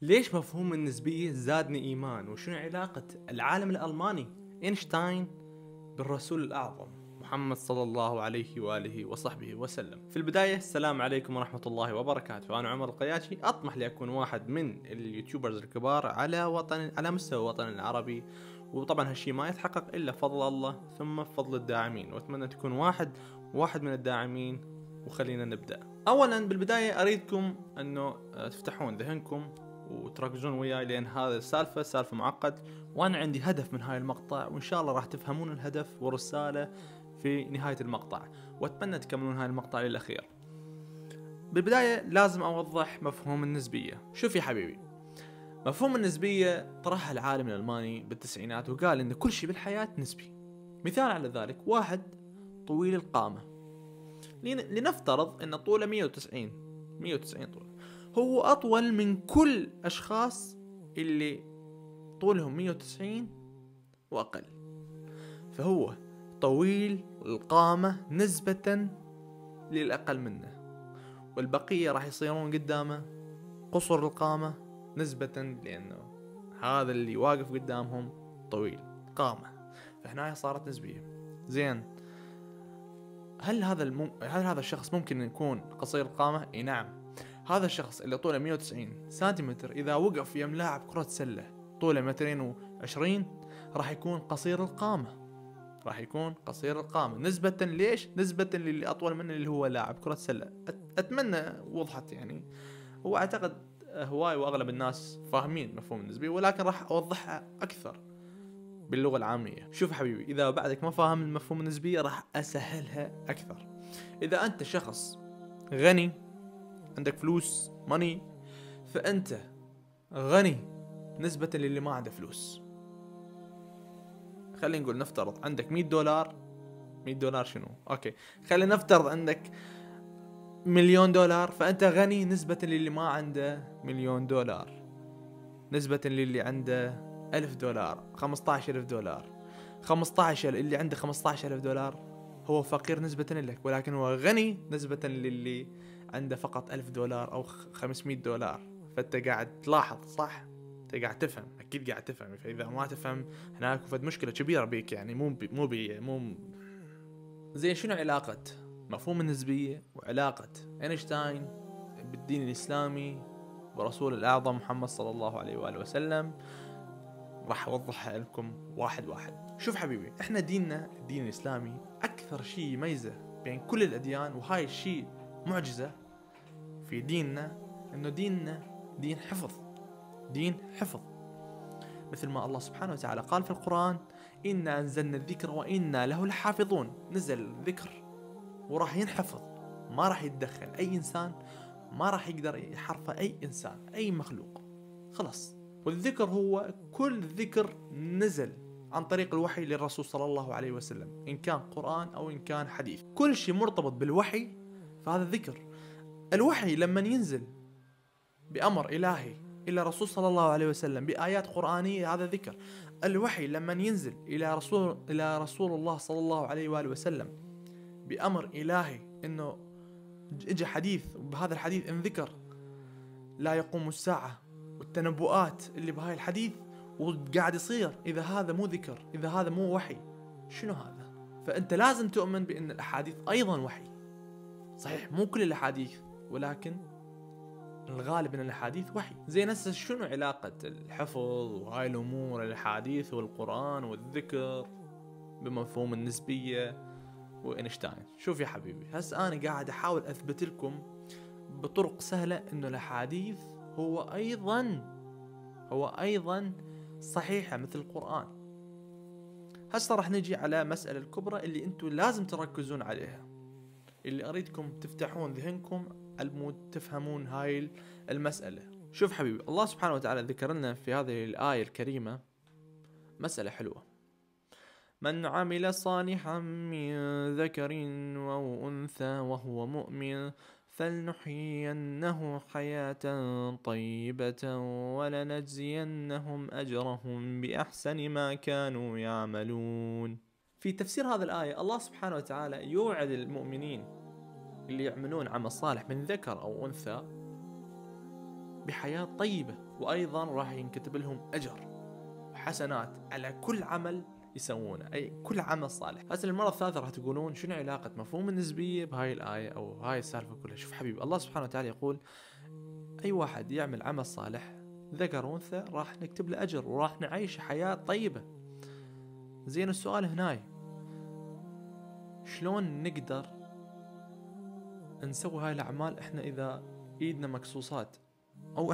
ليش مفهوم النسبية زادني إيمان؟ وشنو علاقة العالم الألماني أينشتاين بالرسول الأعظم محمد صلى الله عليه وآله وصحبه وسلم؟ في البداية السلام عليكم ورحمة الله وبركاته. أنا عمر القياشي، أطمح لأكون واحد من اليوتيوبرز الكبار على مستوى الوطن العربي، وطبعا هالشي ما يتحقق إلا فضل الله ثم فضل الداعمين، وأتمنى تكون واحد من الداعمين. وخلينا نبدأ. أولا بالبداية أريدكم أنه تفتحون ذهنكم وتركزون وياي، لأن هذا سالفة معقد، وأنا عندي هدف من هاي المقطع، وإن شاء الله راح تفهمون الهدف والرسالة في نهاية المقطع، وأتمنى تكملون هاي المقطع للأخير. بالبداية لازم أوضح مفهوم النسبية. شوف يا حبيبي، مفهوم النسبية طرحها العالم الألماني بالتسعينات، وقال إن كل شيء بالحياة نسبي. مثال على ذلك، واحد طويل القامة، لنفترض أن طوله 190 طول، هو أطول من كل أشخاص اللي طولهم 190 وأقل، فهو طويل القامة نسبة للأقل منه، والبقية راح يصيرون قدامه قصر القامة نسبة لأنه هذا اللي واقف قدامهم طويل قامة. فهنا صارت نسبية. زين، هل هذا الشخص ممكن يكون قصير القامة؟ اي نعم. هذا الشخص اللي طوله 190 سنتيمتر إذا وقف يم لاعب كرة سلة طوله 220 راح يكون قصير القامة. نسبة ليش؟ نسبة للي أطول منه اللي هو لاعب كرة سلة. أتمنى وضحت يعني. هو أعتقد هواي وأغلب الناس فاهمين مفهوم النسبية، ولكن راح أوضحها أكثر باللغة العامية. شوف حبيبي، إذا بعدك ما فاهم المفهوم النسبية راح أسهلها أكثر. إذا أنت شخص غني عندك فلوس ماني، فأنت غني نسبة للي ما عنده فلوس. خلينا نقول نفترض عندك $100 شنو؟ أوكي، خلينا نفترض عندك $1,000,000، فأنت غني نسبة للي ما عنده $1,000,000، نسبة للي عنده $1,000 $15,000. 15 اللي عنده $15,000 هو فقير نسبة لك، ولكن هو غني نسبة للي عنده فقط $1,000 أو $500. فأنت قاعد تلاحظ، صح؟ أنت قاعد تفهم، أكيد قاعد تفهم. فإذا ما تفهم هناك فد مشكلة كبيرة بيك، يعني مو زين. شنو علاقة مفهوم النسبية وعلاقة أينشتاين بالدين الإسلامي ورسول الأعظم محمد صلى الله عليه وآله وسلم؟ راح أوضحها لكم واحد. شوف حبيبي، إحنا ديننا الدين الإسلامي أكثر شيء يميزه بين كل الأديان، وهاي الشيء معجزة في ديننا، إنه ديننا دين حفظ. مثل ما الله سبحانه وتعالى قال في القرآن: إنا أنزلنا الذكر وإنا له لحافظون. نزل الذكر وراح ينحفظ، ما راح يتدخل أي إنسان، ما راح يقدر يحرفه أي إنسان أي مخلوق، خلاص. والذكر هو كل ذكر نزل عن طريق الوحي للرسول صلى الله عليه وسلم، إن كان قرآن أو إن كان حديث، كل شيء مرتبط بالوحي فهذا ذكر. الوحي لما ينزل بأمر إلهي إلى رسول صلى الله عليه وسلم بآيات قرآنية هذا ذكر. الوحي لما ينزل إلى رسول الله صلى الله عليه وآله وسلم بأمر إلهي إنه اجى حديث، وبهذا الحديث انذكر لا يقوم الساعة والتنبؤات اللي بهاي الحديث وقاعد يصير، إذا هذا مو ذكر، إذا هذا مو وحي، شنو هذا؟ فأنت لازم تؤمن بأن الأحاديث أيضا وحي. صحيح مو كل الأحاديث، ولكن الغالب أن الأحاديث وحي. زين، هسه شنو علاقة الحفظ وهاي الأمور، الأحاديث والقرآن والذكر، بمفهوم النسبية وإينشتاين؟ شوف يا حبيبي، هسه أنا قاعد أحاول أثبت لكم بطرق سهلة إنه الأحاديث هو أيضا صحيحة مثل القرآن. هسه راح نجي على مسألة الكبرى اللي انتم لازم تركزون عليها، اللي أريدكم تفتحون ذهنكم المود تفهمون هاي المسألة. شوف حبيبي، الله سبحانه وتعالى ذكر لنا في هذه الآية الكريمة مسألة حلوة: من عمل صالحا من ذكر أو أنثى وهو مؤمن فلنحيينه حياة طيبة ولنجزينهم أجرهم بأحسن ما كانوا يعملون. في تفسير هذه الآية الله سبحانه وتعالى يوعد المؤمنين اللي يعملون عمل صالح من ذكر أو أنثى بحياة طيبة، وأيضا راح ينكتب لهم أجر وحسنات على كل عمل يسوونه، أي كل عمل صالح. هسه المرة الثالثة راح تقولون شنو علاقة مفهوم النسبية بهاي الآية أو هاي السالفة كلها؟ شوف حبيبي، الله سبحانه وتعالى يقول أي واحد يعمل عمل صالح ذكر وأنثى راح نكتب له أجر وراح نعيش حياة طيبة. زين، السؤال هناي شلون نقدر نسوي هاي الأعمال إحنا إذا إيدنا مكسوسات أو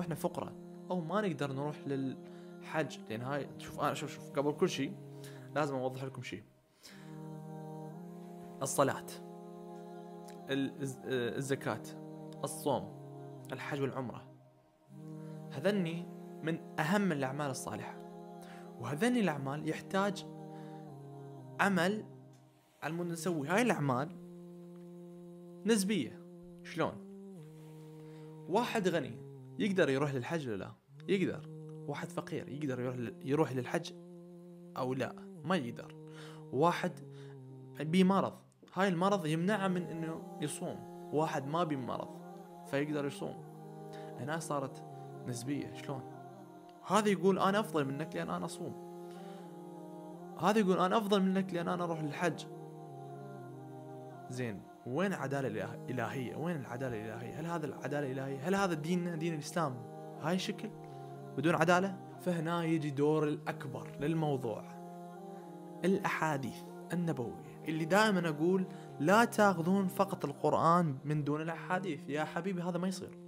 إحنا فقراء أو ما نقدر نروح للحج؟ لأن هاي شوف قبل كل شيء لازم أوضح لكم شيء. الصلاة، الزكاة، الصوم، الحج والعمرة، هذني من أهم الأعمال الصالحة، وهذني الأعمال يحتاج عمل على مود نسوي هاي الأعمال نسبية. شلون؟ واحد غني يقدر يروح للحج ولا لا؟ يقدر. واحد فقير يقدر يروح للحج أو لا؟ ما يقدر. واحد بمرض، هاي المرض يمنعه من إنه يصوم، واحد ما بمرض فيقدر يصوم. هنا صارت نسبية. شلون؟ هذا يقول أنا أفضل منك لأن أنا أصوم، هذا يقول أنا أفضل منك لأن أنا أروح للحج. زين، وين العدالة الإلهية؟ وين العدالة الإلهية؟ هل هذا العدالة الإلهية؟ هل هذا ديننا دين الإسلام هاي الشكل بدون عدالة؟ فهنا يجي دور الأكبر للموضوع، الأحاديث النبوية، اللي دائما أقول لا تأخذون فقط القرآن من دون الأحاديث. يا حبيبي هذا ما يصير.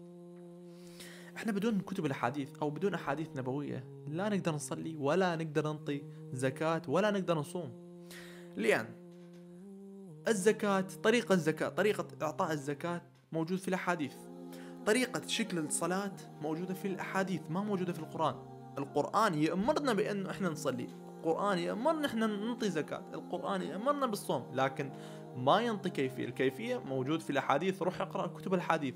احنا بدون كتب الأحاديث أو بدون أحاديث نبوية لا نقدر نصلي ولا نقدر نعطي زكاة ولا نقدر نصوم. لأن الزكاة، طريقة إعطاء الزكاة موجود في الأحاديث، طريقة شكل الصلاة موجودة في الأحاديث ما موجودة في القرآن. القرآن يأمرنا بأنه إحنا نصلي، القرآن يأمرنا إحنا نعطي زكاة، القرآن يأمرنا بالصوم، لكن ما ينطي كيفية. الكيفية موجود في الأحاديث، روح اقرأ كتب الحديث.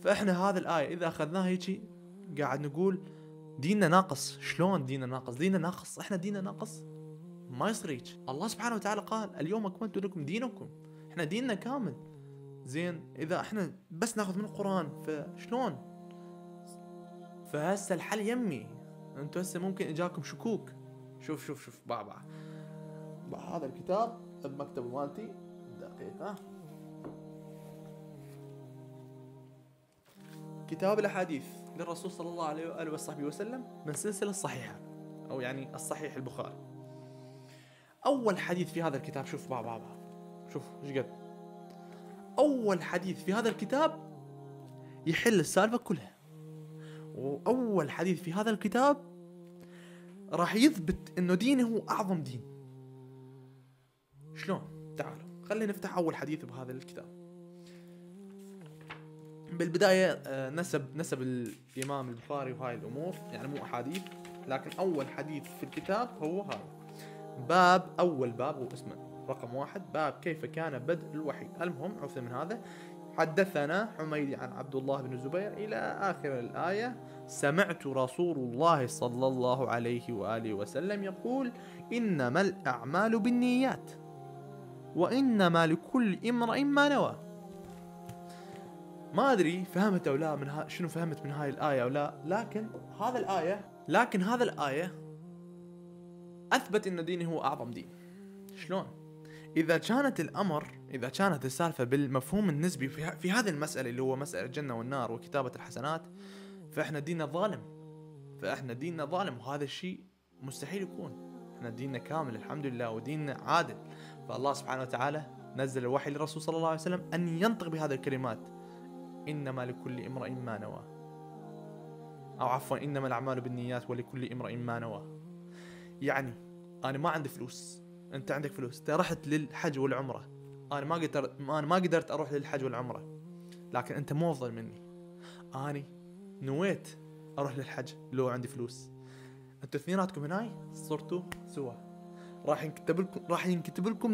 فإحنا هذا الآية إذا أخذناها هيجي قاعد نقول ديننا ناقص. شلون ديننا ناقص؟ ديننا ناقص، إحنا ديننا ناقص؟ ما يصير. الله سبحانه وتعالى قال اليوم أكملت لكم دينكم، إحنا ديننا كامل. زين، إذا إحنا بس ناخذ من القرآن فشلون؟ فهسه الحل يمي. أنتوا هسه ممكن إجاكم شكوك. شوف باع هذا الكتاب بمكتب مالتي. دقيقة. كتاب الأحاديث للرسول صلى الله عليه وآله وصحبه وسلم من سلسلة الصحيحة، أو يعني الصحيح البخاري. أول حديث في هذا الكتاب، شوف باع شوف إيش قد. أول حديث في هذا الكتاب يحل السالفة كلها، وأول حديث في هذا الكتاب راح يثبت إنه دينه هو أعظم دين. شلون؟ تعالوا خلينا نفتح أول حديث بهذا الكتاب. بالبداية نسب الإمام البخاري وهاي الأمور، يعني مو أحاديث، لكن أول حديث في الكتاب هو هذا. أول باب هو اسمه رقم 1، باب كيف كان بدء الوحي. المهم عرفنا من هذا. حدثنا حميدي عن عبد الله بن الزبير إلى آخر الآية. سمعت رسول الله صلى الله عليه وآله وسلم يقول إنما الأعمال بالنيات وإنما لكل امرئ ما نوى. ما أدري فهمت أو لا شنو فهمت من هاي الآية أو لا، لكن هذا الآية أثبت إن ديني هو أعظم دين. شلون؟ إذا كانت السالفة بالمفهوم النسبي في هذه المسألة اللي هو مسألة الجنة والنار وكتابة الحسنات، فإحنا ديننا ظالم، وهذا الشيء مستحيل يكون. إحنا ديننا كامل الحمد لله، وديننا عادل. فالله سبحانه وتعالى نزل الوحي للرسول صلى الله عليه وسلم أن ينطق بهذه الكلمات: إنما لكل امرئ ما نوى، أو عفوا إنما الأعمال بالنيات ولكل امرئ ما نوى. يعني أنا ما عندي فلوس، أنت عندك فلوس، أنت رحت للحج والعمرة، أنا ما قدرت أروح للحج والعمرة، لكن أنت مو أفضل مني. أنا نويت أروح للحج لو عندي فلوس، أنتوا اثنيناتكم هناي صرتوا سوا، راح ينكتب لكم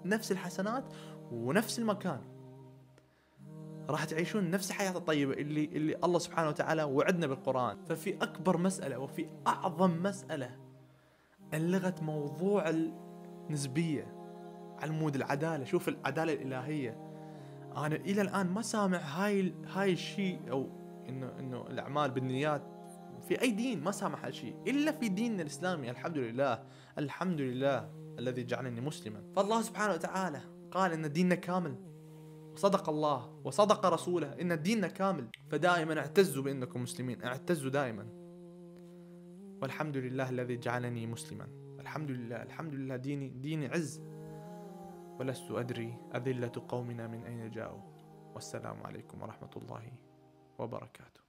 نفس الحسنات ونفس المكان، راح تعيشون نفس الحياة الطيبة اللي الله سبحانه وتعالى وعدنا بالقرآن. ففي أكبر مسألة وفي أعظم مسألة ألغت موضوع النسبية على مود العدالة. شوف العدالة الإلهية، أنا إلى الآن ما سامع هاي الشيء، أو إنه الأعمال بالنيات في أي دين ما سامح على شيء إلا في ديننا الإسلامي. الحمد لله، الحمد لله الذي جعلني مسلما. فالله سبحانه وتعالى قال إن ديننا كامل، صدق الله وصدق رسوله إن ديننا كامل. فدائما اعتزوا بأنكم مسلمين، اعتزوا دائما. والحمد لله الذي جعلني مسلما. الحمد لله، الحمد لله. ديني عز، ولست أدري أذلة قومنا من أين جاءوا. والسلام عليكم ورحمة الله وبركاته.